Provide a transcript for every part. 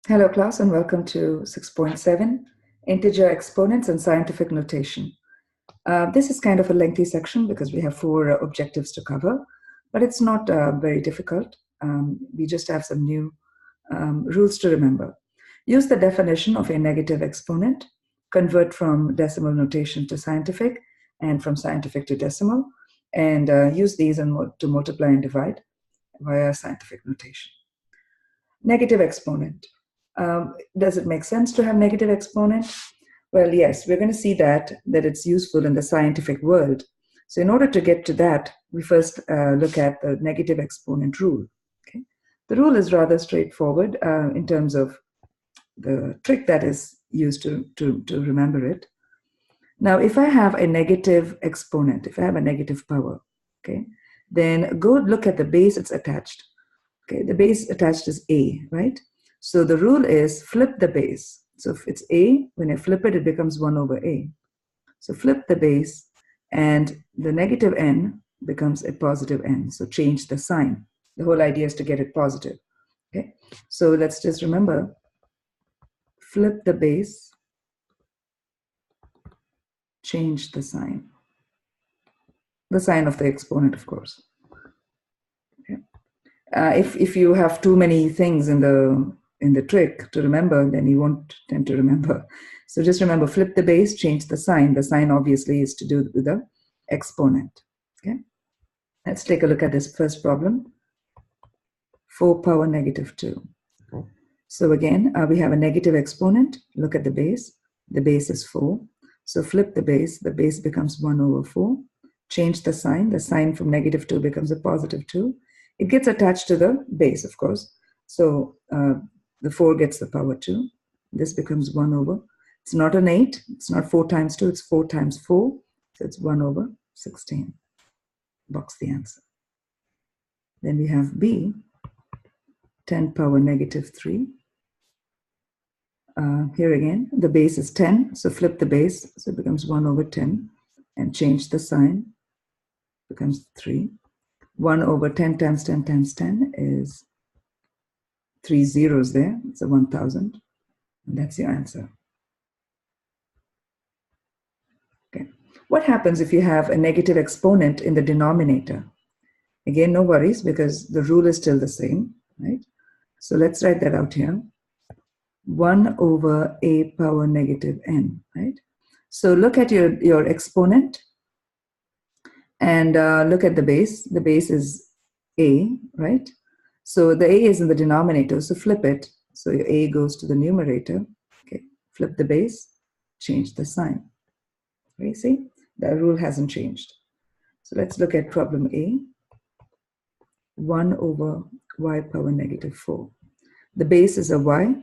Hello class and welcome to 6.7, Integer Exponents and Scientific Notation. This is kind of a lengthy section because we have 4 objectives to cover, but it's not very difficult. We just have some new rules to remember. Use the definition of a negative exponent, convert from decimal notation to scientific and from scientific to decimal, and use these to multiply and divide via scientific notation. Negative exponent. Does it make sense to have negative exponent? Well, yes, we're going to see that it's useful in the scientific world. So in order to get to that, we first look at the negative exponent rule. Okay? The rule is rather straightforward in terms of the trick that is used to remember it. Now, if I have a negative exponent, if I have a negative power, okay, then go look at the base it's attached. Okay, the base attached is a, right? So the rule is flip the base. So if it's a, when I flip it, it becomes 1 over a. So flip the base, and the negative n becomes a positive n. So change the sign. The whole idea is to get it positive. Okay, so let's just remember, flip the base, change the sign. The sign of the exponent, of course. Okay. If you have too many things in the trick to remember, then you won't tend to remember. So just remember, flip the base, change the sign. The sign obviously is to do with the exponent. Okay, let's take a look at this first problem. 4 power negative 2. So again, we have a negative exponent. Look at the base. The base is 4. So flip the base becomes 1 over 4. Change the sign from negative 2 becomes a positive 2. It gets attached to the base, of course. So the 4 gets the power 2. This becomes 1 over. It's not an 8. It's not 4 times 2. It's 4 times 4. So it's 1 over 16. Box the answer. Then we have B, 10 power negative 3. Here again, the base is 10. So flip the base. So it becomes 1 over 10. And change the sign. Becomes 3. 1 over 10 times 10 times 10 is 3 zeros there. It's a 1000. And that's your answer. Okay. What happens if you have a negative exponent in the denominator? Again, no worries because the rule is still the same, right? So let's write that out here. 1 over a power negative n, right? So look at your exponent and look at the base. The base is a, right? So the a is in the denominator, so flip it. So your a goes to the numerator. Okay, flip the base, change the sign. Okay, see, the rule hasn't changed. So let's look at problem A. 1 over y power negative 4. The base is a y,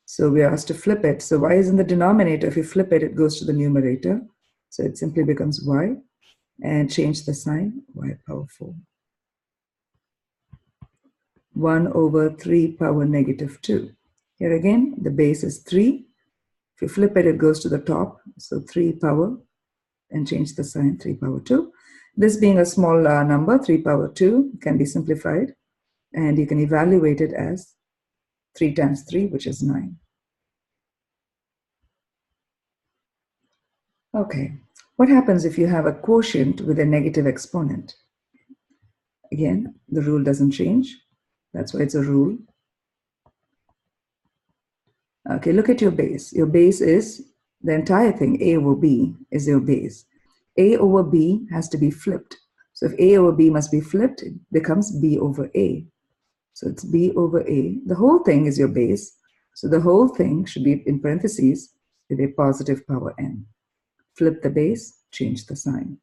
so we are asked to flip it. So y is in the denominator. If you flip it, it goes to the numerator. So it simply becomes y, and change the sign, y power 4. 1 over 3 power negative 2. Here again, the base is 3. If you flip it, it goes to the top. So 3 power, and change the sign, 3 power 2. This being a small number, 3 power 2, can be simplified. And you can evaluate it as 3 times 3, which is 9. Okay, what happens if you have a quotient with a negative exponent? Again, the rule doesn't change. That's why it's a rule. Okay, look at your base. Your base is the entire thing. A over B is your base. A over B has to be flipped. So if A over B must be flipped, it becomes B over A. So it's B over A. The whole thing is your base. So the whole thing should be in parentheses with a positive power n. Flip the base, change the sign.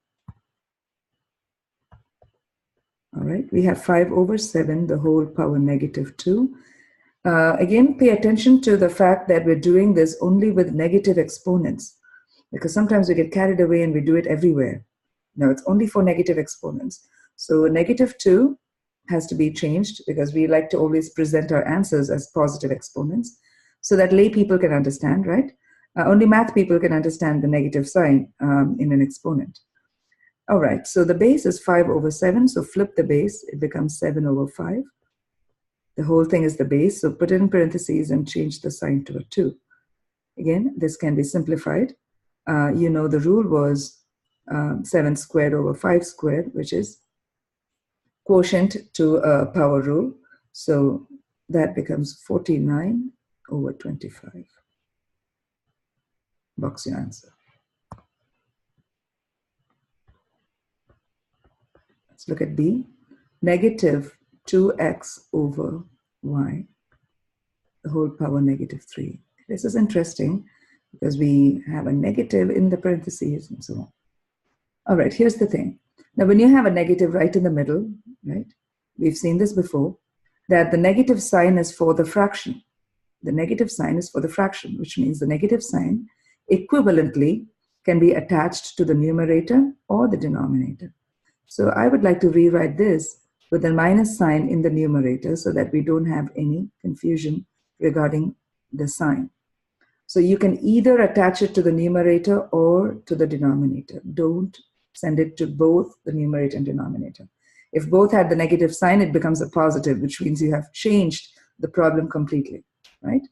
All right, we have 5 over 7, the whole power negative 2. Again, pay attention to the fact that we're doing this only with negative exponents, because sometimes we get carried away and we do it everywhere. No, it's only for negative exponents. So negative 2 has to be changed because we like to always present our answers as positive exponents so that lay people can understand, right? Only math people can understand the negative sign in an exponent. All right, so the base is 5 over 7, so flip the base, it becomes 7 over 5. The whole thing is the base, so put it in parentheses and change the sign to a 2. Again, this can be simplified. You know the rule was 7 squared over 5 squared, which is quotient to a power rule. So that becomes 49 over 25. Box your answer. Let's look at B. Negative 2x over y, the whole power negative 3. This is interesting because we have a negative in the parentheses and so on. All right, here's the thing. Now, when you have a negative right in the middle, right, we've seen this before, that the negative sign is for the fraction. The negative sign is for the fraction, which means the negative sign equivalently can be attached to the numerator or the denominator. So I would like to rewrite this with a minus sign in the numerator so that we don't have any confusion regarding the sign. So you can either attach it to the numerator or to the denominator. Don't send it to both the numerator and denominator. If both had the negative sign, it becomes a positive, which means you have changed the problem completely, right?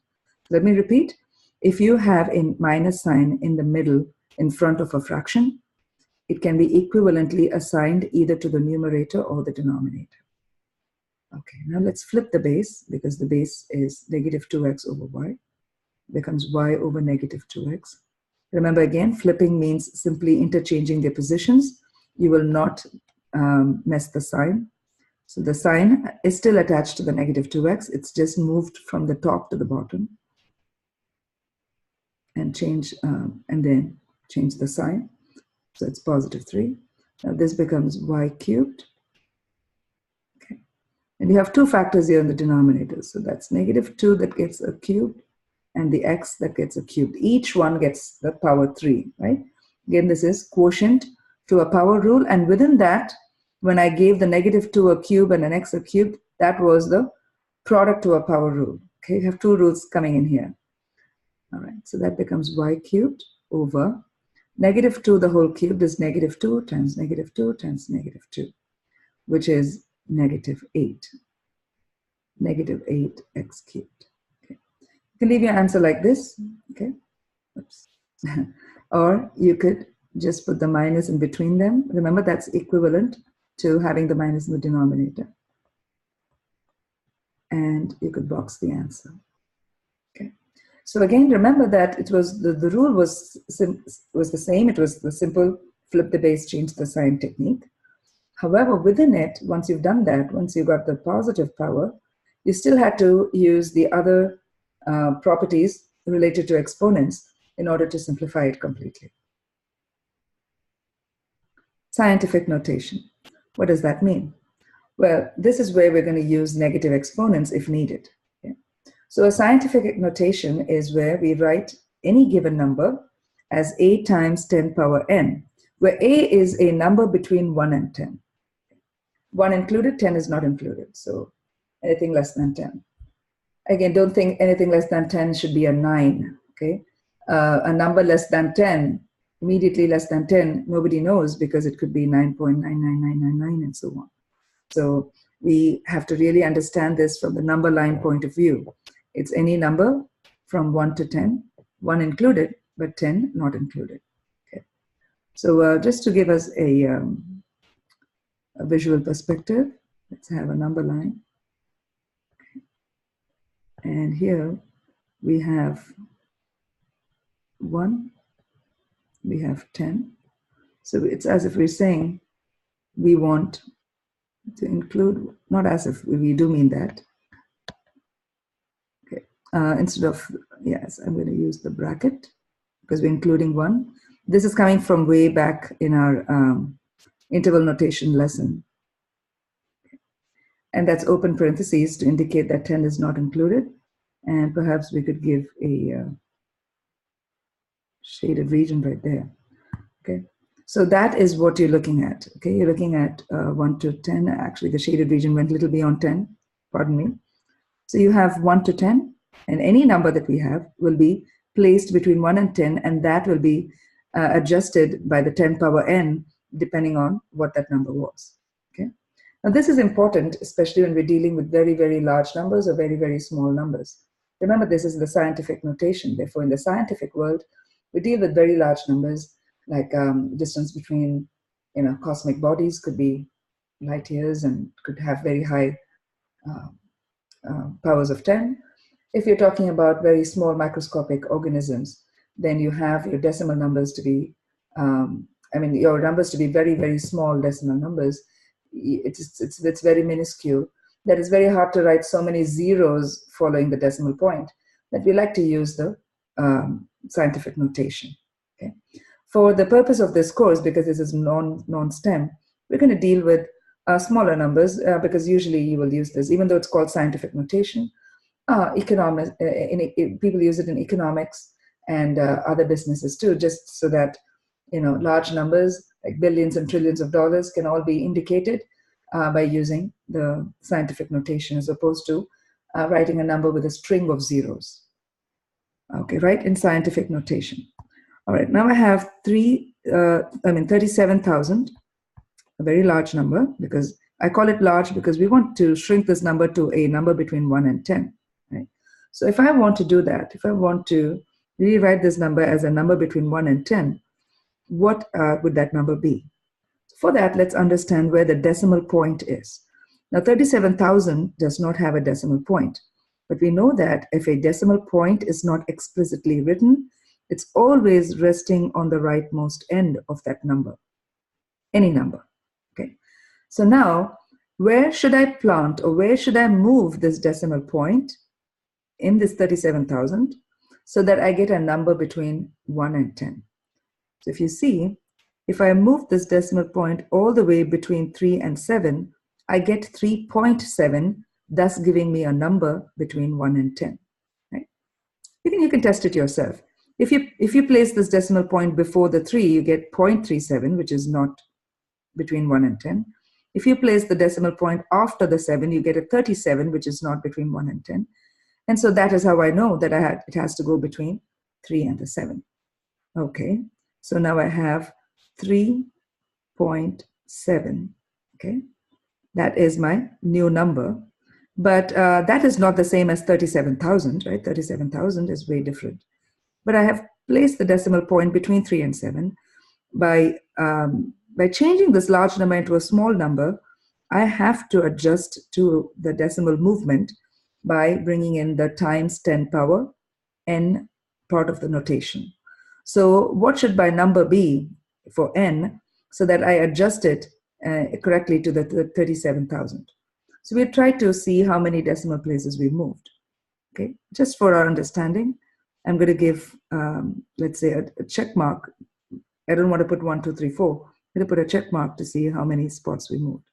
Let me repeat. If you have a minus sign in the middle in front of a fraction, it can be equivalently assigned either to the numerator or the denominator. Okay, now let's flip the base, because the base is negative 2x over y, becomes y over negative 2x. Remember again, flipping means simply interchanging their positions. You will not mess the sign. So the sign is still attached to the negative 2x. It's just moved from the top to the bottom. And change, and then change the sign. So it's positive 3. Now this becomes y cubed. Okay. And you have two factors here in the denominator. So that's negative 2 that gets a cubed, and the x that gets a cubed. Each one gets the power 3, right? Again, this is quotient to a power rule. And within that, when I gave the negative 2 a cube and an x a cubed, that was the product to a power rule. Okay, you have two rules coming in here. All right, so that becomes y cubed over negative 2, the whole cubed is negative 2 times negative 2 times negative 2, which is negative 8. Negative 8x cubed. Okay. You can leave your answer like this, okay? Oops. Or you could just put the minus in between them. Remember, that's equivalent to having the minus in the denominator. And you could box the answer. Okay. So again, remember that it was the rule was the same. It was the simple flip the base, change the sign technique. However, within it, once you've done that, once you got the positive power, you still had to use the other properties related to exponents in order to simplify it completely. Scientific notation. What does that mean? Well, this is where we're going to use negative exponents if needed. Okay? So a scientific notation is where we write any given number as a times 10 power n, where a is a number between 1 and 10. 1 included, 10 is not included. So anything less than 10. Again, don't think anything less than 10 should be a 9. Okay, a number less than 10, immediately less than 10, nobody knows because it could be 9.99999 and so on. So we have to really understand this from the number line point of view. It's any number from 1 to 10, 1 included, but 10 not included. Okay. So just to give us a visual perspective, let's have a number line. Okay. And here we have 1, we have 10. So it's as if we're saying we want to include, not as if, we do mean that. Okay. Instead of, yes, I'm going to use the bracket because we're including 1. This is coming from way back in our interval notation lesson. And that's open parentheses to indicate that 10 is not included. And perhaps we could give a shaded region right there. Okay. So that is what you're looking at. Okay, you're looking at 1 to 10. Actually, the shaded region went a little beyond 10. Pardon me. So you have 1 to 10, and any number that we have will be placed between 1 and 10, and that will be adjusted by the 10 power n, depending on what that number was. Okay. Now, this is important, especially when we're dealing with very, very large numbers or very, very small numbers. Remember, this is the scientific notation. Therefore, in the scientific world, we deal with very large numbers, like distance between, cosmic bodies could be light years and could have very high powers of 10. If you're talking about very small microscopic organisms, then you have your decimal numbers to be, your numbers to be very, very small decimal numbers. It's very minuscule. That is very hard to write so many zeros following the decimal point that we like to use the scientific notation. Okay? For the purpose of this course, because this is non-STEM, we're going to deal with smaller numbers because usually you will use this, even though it's called scientific notation. People use it in economics and other businesses too, just so that large numbers like billions and trillions of dollars can all be indicated by using the scientific notation as opposed to writing a number with a string of zeros. Okay, right, in scientific notation. All right, now I have 37,000, a very large number, because I call it large because we want to shrink this number to a number between 1 and 10. Right? So if I want to do that, if I want to rewrite this number as a number between 1 and 10, what would that number be? For that, let's understand where the decimal point is. Now, 37,000 does not have a decimal point, but we know that if a decimal point is not explicitly written, it's always resting on the rightmost end of that number, any number. Okay. So now, where should I plant or where should I move this decimal point in this 37,000 so that I get a number between 1 and 10? So if you see, if I move this decimal point all the way between 3 and 7, I get 3.7, thus giving me a number between 1 and 10. Right? You can test it yourself. If you place this decimal point before the 3, you get 0.37, which is not between 1 and 10. If you place the decimal point after the 7, you get a 37, which is not between 1 and 10. And so that is how I know that it has to go between 3 and the 7. Okay, so now I have 3.7. Okay, that is my new number. But that is not the same as 37,000, right? 37,000 is way different. But I have placed the decimal point between 3 and 7 by changing this large number into a small number. I have to adjust to the decimal movement by bringing in the times 10 power n part of the notation. So what should my number be for n so that I adjust it correctly to the 37,000? So we try to see how many decimal places we moved. Okay, just for our understanding, I'm going to give, let's say, a check mark. I don't want to put 1, 2, 3, 4. I'm going to put a check mark to see how many spots we moved.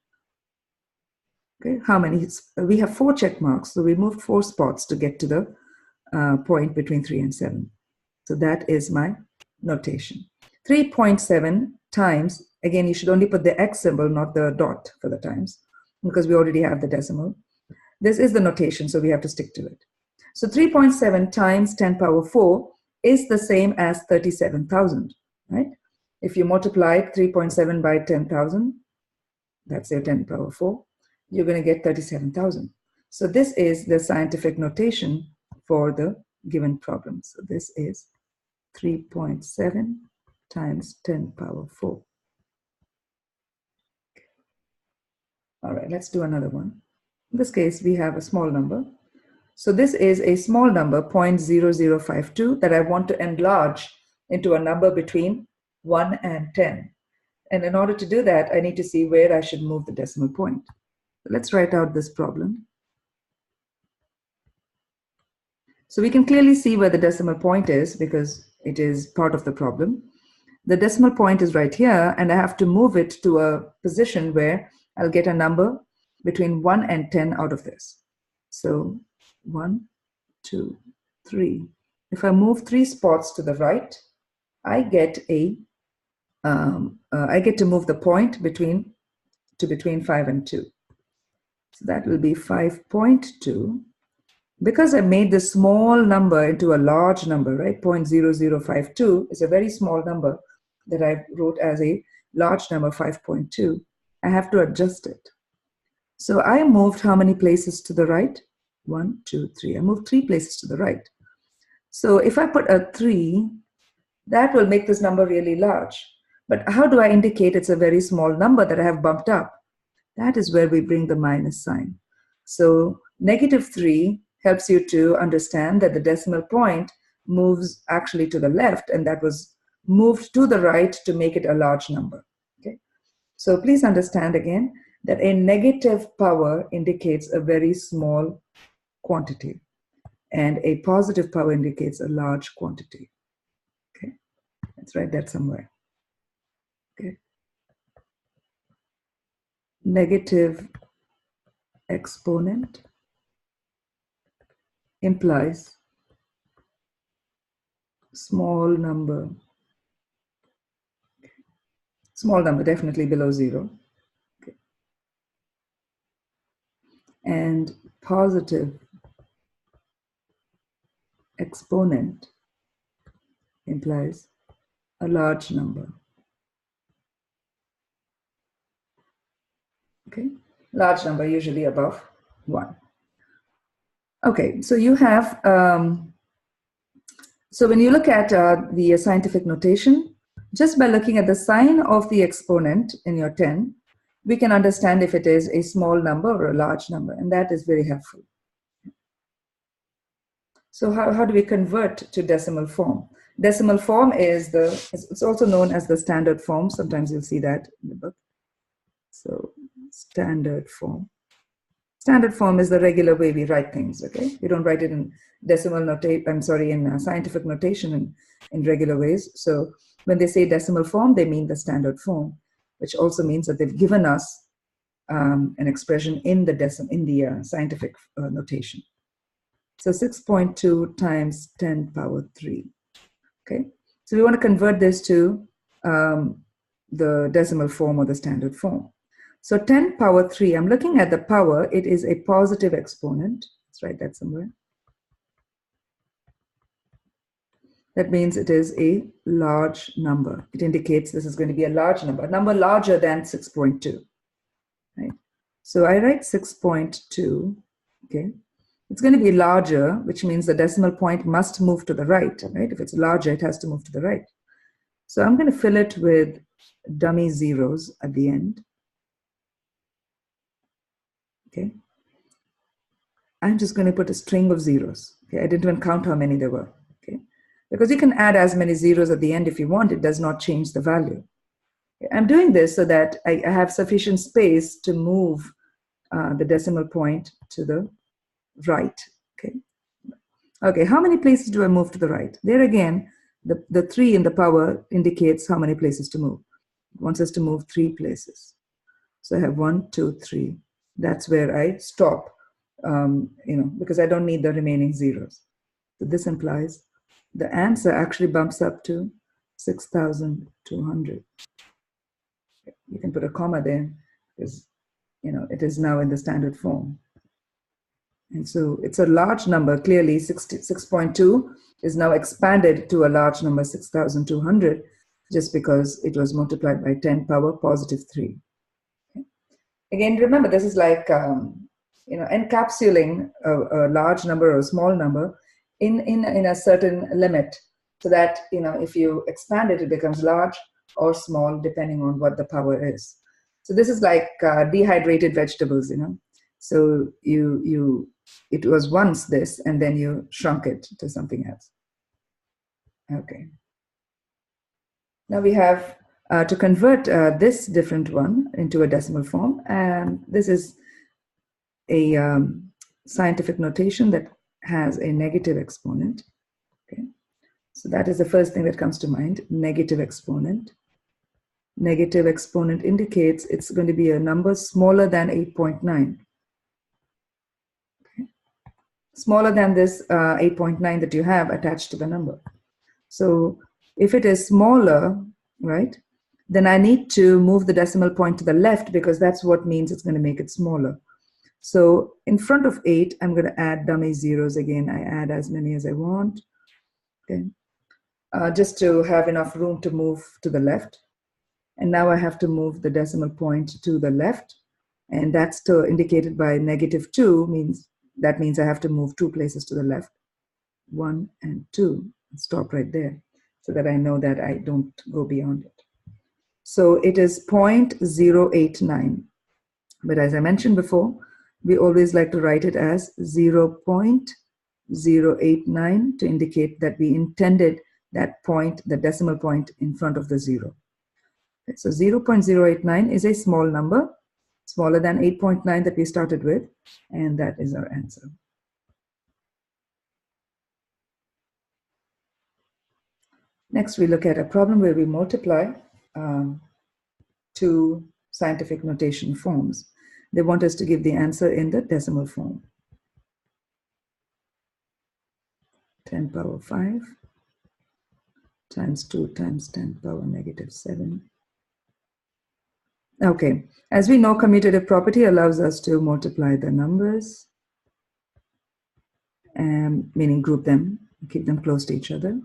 Okay, how many? We have 4 check marks, so we moved 4 spots to get to the point between 3 and 7. So that is my notation. 3.7 times, again, you should only put the X symbol, not the dot for the times, because we already have the decimal. This is the notation, so we have to stick to it. So 3.7 times 10 power 4 is the same as 37,000, right? If you multiply 3.7 by 10,000, that's your 10 power 4, you're going to get 37,000. So this is the scientific notation for the given problem. So this is 3.7 times 10 power 4. All right, let's do another one. In this case, we have a small number. So this is a small number, 0.0052, that I want to enlarge into a number between 1 and 10. And in order to do that, I need to see where I should move the decimal point. So let's write out this problem. So we can clearly see where the decimal point is because it is part of the problem. The decimal point is right here, and I have to move it to a position where I'll get a number between 1 and 10 out of this. So 1, 2, 3. If I move 3 spots to the right, I get to move the point between 5 and 2. So that will be 5.2. Because I made this small number into a large number, right? 0.0052 is a very small number that I wrote as a large number, 5.2. I have to adjust it. So I moved how many places to the right? 1, 2, 3. I moved 3 places to the right. So if I put a 3, that will make this number really large. But how do I indicate it's a very small number that I have bumped up? That is where we bring the minus sign. So -3 helps you to understand that the decimal point moves actually to the left, and that was moved to the right to make it a large number. Okay? So please understand again that a negative power indicates a very small quantity, and a positive power indicates a large quantity. Okay, let's write that somewhere. Okay, negative exponent implies small number definitely below 0. Okay. And positive exponent implies a large number. Okay, large number usually above 1. Okay, so you have, so when you look at the scientific notation, just by looking at the sign of the exponent in your 10, we can understand if it is a small number or a large number, and that is very helpful. So how do we convert to decimal form? Decimal form is it's also known as the standard form. Sometimes you'll see that in the book. So standard form. Standard form is the regular way we write things, okay? We don't write it in decimal notation, in scientific notation in regular ways. So when they say decimal form, they mean the standard form, which also means that they've given us an expression in the scientific notation. So 6.2 times 10 power 3. Okay, so we want to convert this to the decimal form or the standard form. So 10 power 3, I'm looking at the power, it is a positive exponent. Let's write that somewhere. That means it is a large number. It indicates this is going to be a large number, a number larger than 6.2. Right? So I write 6.2, okay? It's going to be larger, which means the decimal point must move to the right, right? If it's larger, it has to move to the right. So I'm going to fill it with dummy zeros at the end. Okay. I'm just going to put a string of zeros. Okay. I didn't even count how many there were. Okay. Because you can add as many zeros at the end if you want. It does not change the value. Okay. I'm doing this so that I have sufficient space to move the decimal point to the right. Okay. Okay, how many places do I move to the right? There again, the 3 in the power indicates how many places to move. It wants us to move 3 places. So I have 1, 2, 3. That's where I stop, because I don't need the remaining zeros. So this implies the answer actually bumps up to 6,200. You can put a comma there because, it is now in the standard form. And so it's a large number. Clearly, 6.2 is now expanded to a large number, 6,200, just because it was multiplied by 10 power positive 3. Okay. Again, remember, this is like encapsulating a large number or a small number in a certain limit, so that if you expand it, it becomes large or small depending on what the power is. So this is like dehydrated vegetables, So it was once this, and then you shrunk it to something else. Okay. Now we have to convert this different one into a decimal form, and this is a scientific notation that has a negative exponent. Okay. So that is the first thing that comes to mind, negative exponent. Negative exponent indicates it's going to be a number smaller than 8.9. Smaller than this 8.9 that you have attached to the number. So if it is smaller, right, then I need to move the decimal point to the left, because that's what means it's going to make it smaller. So in front of 8, I'm going to add dummy zeros again. I add as many as I want, okay, just to have enough room to move to the left. And now I have to move the decimal point to the left. And that's still indicated by -2, that means I have to move 2 places to the left, 1 and 2, and stop right there so that I know that I don't go beyond it. So it is 0.089. But as I mentioned before, we always like to write it as 0.089 to indicate that we intended that point, the decimal point in front of the 0. Okay, so 0.089 is a small number, smaller than 8.9 that we started with, and that is our answer. Next, we look at a problem where we multiply two scientific notation forms. They want us to give the answer in the decimal form. 10 power 5 times 2 times 10 power -7. Okay, as we know, commutative property allows us to multiply the numbers, meaning group them, keep them close to each other.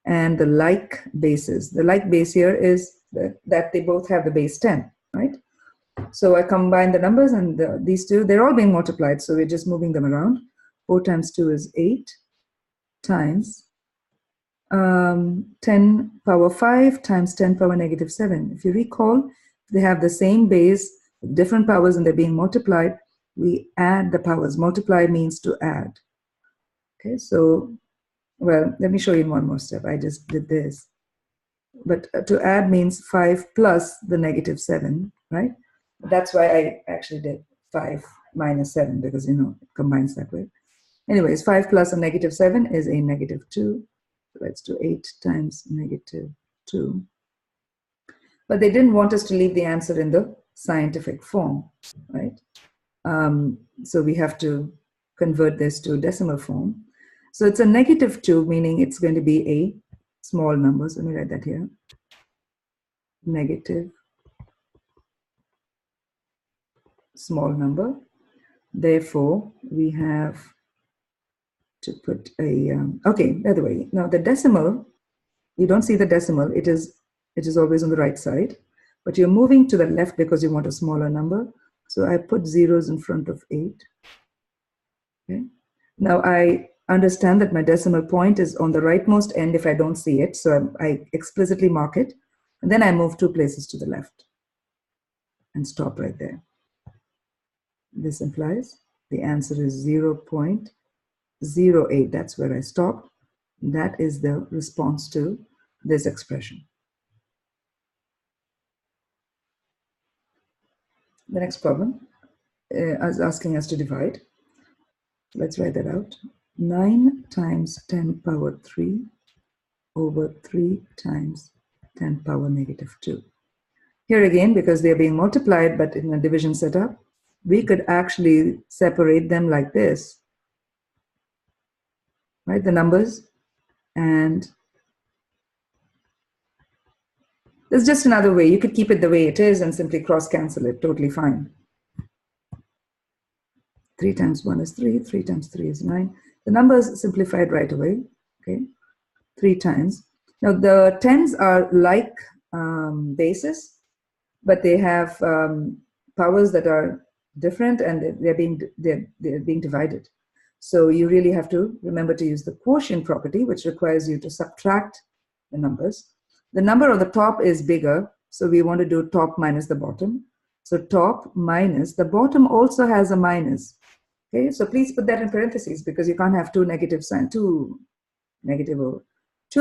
And the like bases. The like base here is that they both have the base 10, right? So I combine the numbers, and these two, they're all being multiplied, so we're just moving them around. 4 times 2 is 8 times 10 power 5 times 10 power -7. If you recall, they have the same base, different powers, and they're being multiplied. We add the powers. Multiply means to add. Okay, so, well, let me show you in one more step. I just did this. But to add means 5 plus the -7, right? That's why I actually did 5 minus 7, because, it combines that way. Anyways, 5 plus a -7 is a -2. So let's do 8 times -2. But they didn't want us to leave the answer in the scientific form, right? So we have to convert this to decimal form. So it's a -2, meaning it's going to be a small number. So let me write that here. Negative small number. Therefore, we have to put a, okay, by the way, now the decimal, you don't see the decimal, it is always on the right side, but you're moving to the left because you want a smaller number. So I put zeros in front of 8. Okay. Now I understand that my decimal point is on the rightmost end if I don't see it, so I explicitly mark it, and then I move 2 places to the left and stop right there. This implies the answer is 0.08. That's where I stop. That is the response to this expression. The next problem is asking us to divide. Let's write that out. 9 times 10 power 3 over 3 times 10 power -2. Here again, because they're being multiplied, but in a division setup, we could actually separate them like this, right? The numbers, and there's just another way. You could keep it the way it is and simply cross-cancel it, totally fine. 3 times 1 is 3, 3 times 3 is 9. The numbers simplified right away, okay? 3 times. Now the 10s are like bases, but they have powers that are different, and they're being divided. So you really have to remember to use the quotient property, which requires you to subtract the numbers. The number on the top is bigger, so we want to do top minus the bottom. So top minus, the bottom also has a minus. Okay, so please put that in parentheses, because you can't have two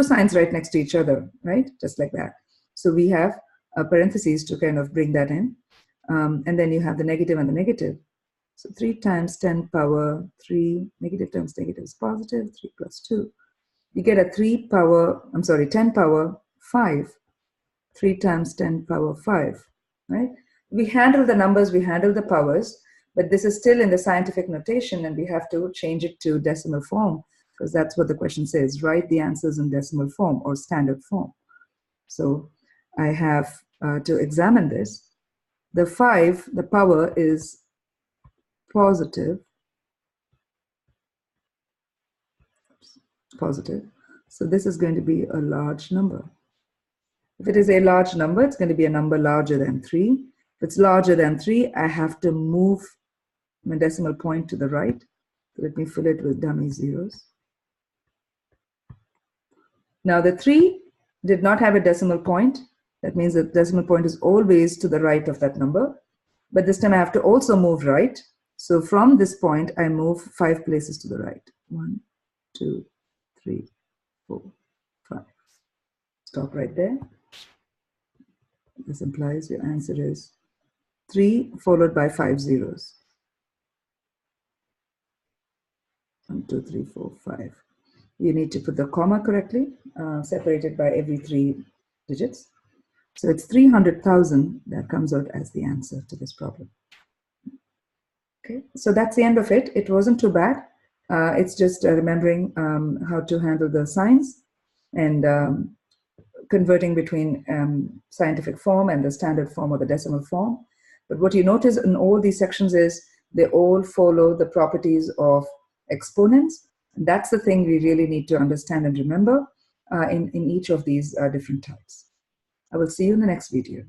signs right next to each other, right? Just like that. So we have a parentheses to kind of bring that in. And then you have the negative and the negative. So 3 times 10 power 3, negative times negative is positive, 3 plus 2. You get a 10 power 5, 3 times 10 power 5, right? We handle the numbers, we handle the powers, but this is still in the scientific notation, and we have to change it to decimal form, because that's what the question says. Write the answers in decimal form or standard form. So I have to examine this. The 5, the power is positive. So this is going to be a large number. If it is a large number, it's going to be a number larger than 3. If it's larger than 3, I have to move my decimal point to the right. So let me fill it with dummy zeros. Now the 3 did not have a decimal point. That means the decimal point is always to the right of that number. But this time I have to also move right. So from this point, I move 5 places to the right. 1, 2, 3, 4, 5. Stop right there. This implies your answer is 3 followed by 5 zeros. 1, 2, 3, 4, 5. You need to put the comma correctly, separated by every 3 digits. So it's 300,000 that comes out as the answer to this problem. Okay, so that's the end of it. It wasn't too bad. It's just remembering how to handle the signs and converting between scientific form and the standard form or the decimal form. But what you notice in all these sections is they all follow the properties of exponents. And that's the thing we really need to understand and remember in each of these different types. I will see you in the next video.